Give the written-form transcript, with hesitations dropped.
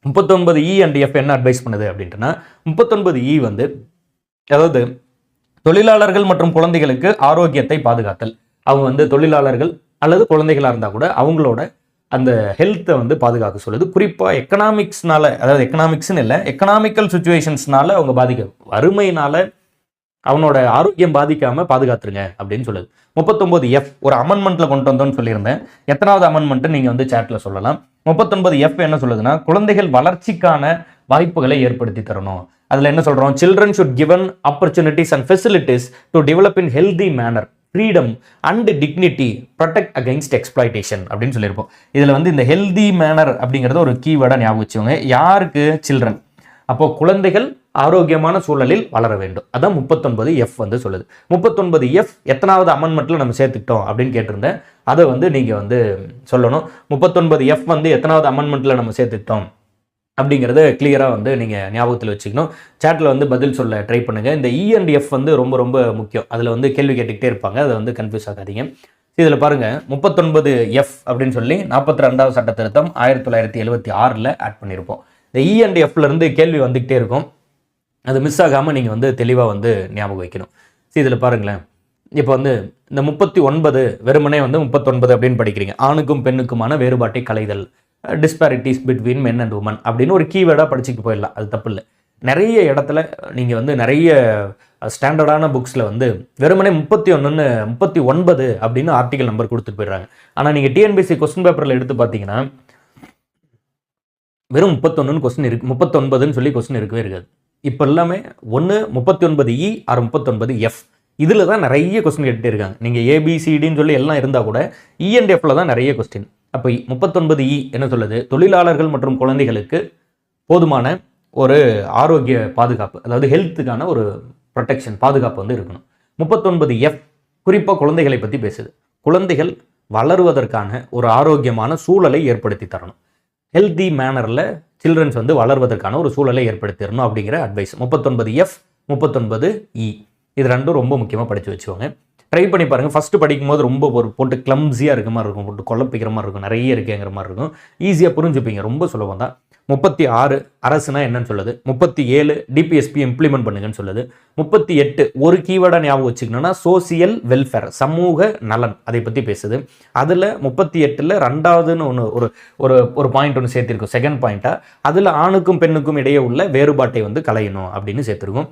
39E and F என்ன advice பண்ணுது அப்படின்ட்டுனா 39E வந்து அதாவது தொழிலாளர்கள் மற்றும் குழந்தைகளுக்கு ஆரோக்கியத்தை பாதுகாத்தல். அவங்க வந்து தொழிலாளர்கள் அல்லது குழந்தைகளாக இருந்தால் கூட அவங்களோட அந்த ஹெல்த்தை வந்து பாதுகாக்க சொல்லுது. குறிப்பாக எக்கனாமிக்ஸ்னால, அதாவது எக்கனாமிக்ஸ்னு இல்லை, எக்கனாமிக்கல் சுச்சுவேஷன்ஸ்னால அவங்க வறுமையினால அவனோட ஆரோக்கியம் பாதிக்காம பாதுகாத்துருங்க அப்படின்னு சொல்லுது. 39F ஒரு அமெண்ட்மெண்ட்ல கொண்டு வந்தோம்னு சொல்லியிருந்தேன். எத்தனாவது அமெண்ட்மெண்ட் நீங்க வந்து சாட்ல சொல்லலாம். 39F என்ன சொல்லுதுன்னா, குழந்தைகள் வளர்ச்சிக்கான வாய்ப்புகளை ஏற்படுத்தி தரணும். அதுல என்ன சொல்றோம்? Children should given opportunities and facilities to develop in healthy manner, freedom and dignity, protect against exploitation அப்படின்னு சொல்லியிருப்போம். இதுல வந்து இந்த ஹெல்தி மேனர் அப்படிங்கிறத ஒரு கீவேர்டா ஞாபகம் வச்சுக்கோங்க. யாருக்கு? சில்ட்ரன். அப்போ குழந்தைகள் ஆரோக்கியமான சூழலில் வளர வேண்டும். அதான் 39F வந்து சொல்லுது. 39F எத்தனாவது அமெண்ட்மெண்ட்ல நம்ம சேர்த்துக்கிட்டோம் அப்படின்னு கேட்டிருந்தேன். அதை வந்து நீங்க வந்து சொல்லணும். 39F வந்து எத்தனாவது அமெண்ட்மெண்ட்ல நம்ம சேர்த்துக்கிட்டோம் அப்படிங்கிறத கிளியரா வந்து நீங்க ஞாபகத்தில் வச்சுக்கணும். சாட்ல வந்து பதில் சொல்ல ட்ரை பண்ணுங்க. இந்த E and F வந்து ரொம்ப ரொம்ப முக்கியம். அதுல வந்து கேள்வி கேட்டுக்கிட்டே இருப்பாங்க. அதை வந்து கன்ஃபியூஸ் ஆகாதீங்க. இதுல பாருங்க 39F அப்படின்னு சொல்லி 42வது சட்ட திருத்தம் 1976ல ஆட் பண்ணியிருப்போம். இந்த E and Fல இருந்து கேள்வி வந்துகிட்டே இருக்கும். அது மிஸ் ஆகாமல் நீங்கள் வந்து தெளிவாக வந்து ஞாபகம் வைக்கணும். இதில் பாருங்களேன், இப்போ வந்து இந்த 39 வெறுமனே வந்து 39 அப்படின்னு படிக்கிறீங்க. ஆணுக்கும் பெண்ணுக்குமான வேறுபாட்டை களைதல், disparities between men and women அப்படின்னு ஒரு கீவேர்டாக படிச்சுட்டு போயிடலாம். அது தப்பு இல்லை. நிறைய இடத்துல நீங்கள் வந்து நிறைய ஸ்டாண்டர்டான புக்ஸில் வந்து வெறுமனே 39 அப்படின்னு ஆர்டிகல் நம்பர் கொடுத்துட்டு போயிடுறாங்க. ஆனால் நீங்கள் டிஎன்பிஎஸ்சி கொஸ்டின் பேப்பரில் எடுத்து பார்த்தீங்கன்னா வெறும் 31 கொஸ்டின் இருக்கு, 39ன்னு சொல்லி கொஸ்டின் இருக்கவே இருக்காது. இப்போ எல்லாமே ஒன்று 39E ஆர் 39F இதில் தான் நிறைய கொஸ்டின் கேட்டுகிட்டே இருக்காங்க. நீங்கள் ABCDன்னு சொல்லி எல்லாம் இருந்தால் கூட E and Fல தான் நிறைய கொஸ்டின். அப்போ 39E என்ன சொல்லுது? தொழிலாளர்கள் மற்றும் குழந்தைகளுக்கு போதுமான ஒரு ஆரோக்கிய பாதுகாப்பு, அதாவது ஹெல்த்துக்கான ஒரு ப்ரொடெக்ஷன், பாதுகாப்பு வந்து இருக்கணும். 39F குறிப்பாக குழந்தைகளை பற்றி பேசுது. குழந்தைகள் வளருவதற்கான ஒரு ஆரோக்கியமான சூழலை ஏற்படுத்தி தரணும். ஹெல்தி மேனரில் சில்ட்ரன்ஸ் வந்து வளர்வதற்கான ஒரு சூழலை ஏற்படுத்திடணும் அப்படிங்கிற அட்வைஸ். 39F 39E இது ரெண்டும் ரொம்ப முக்கியமாக படித்து வச்சுக்கோங்க. ட்ரை பண்ணி பாருங்கள். ஃபஸ்ட்டு படிக்கும்போது ரொம்ப ஒரு போட்டு கிளம்ஸியாக இருக்க மாதிரி இருக்கும், போட்டு குழப்பிக்கிற மாதிரி இருக்கும், நிறைய இருக்குங்கிற மாதிரி இருக்கும். ஈஸியாக புரிஞ்சுப்பீங்க, ரொம்ப சுலபம் தான். 36 அரசுனா என்னன்னு சொல்லுது. 37 DPSP இம்ப்ளிமெண்ட் பண்ணுங்கன்னு சொல்லுது. 38 ஒரு கீவேர்டாக ஞாபகம் வச்சுக்கணும்னா சோசியல் வெல்ஃபேர், சமூக நலன், அதை பற்றி பேசுது. அதில் 38ல் ரெண்டாவதுன்னு ஒன்று ஒரு பாயிண்ட் ஒன்று சேர்த்திருக்கும், செகண்ட் பாயிண்ட்டாக. அதில் ஆணுக்கும் பெண்ணுக்கும் இடையே உள்ள வேறுபாட்டை வந்து களையணும் அப்படின்னு சேர்த்துருக்கும்.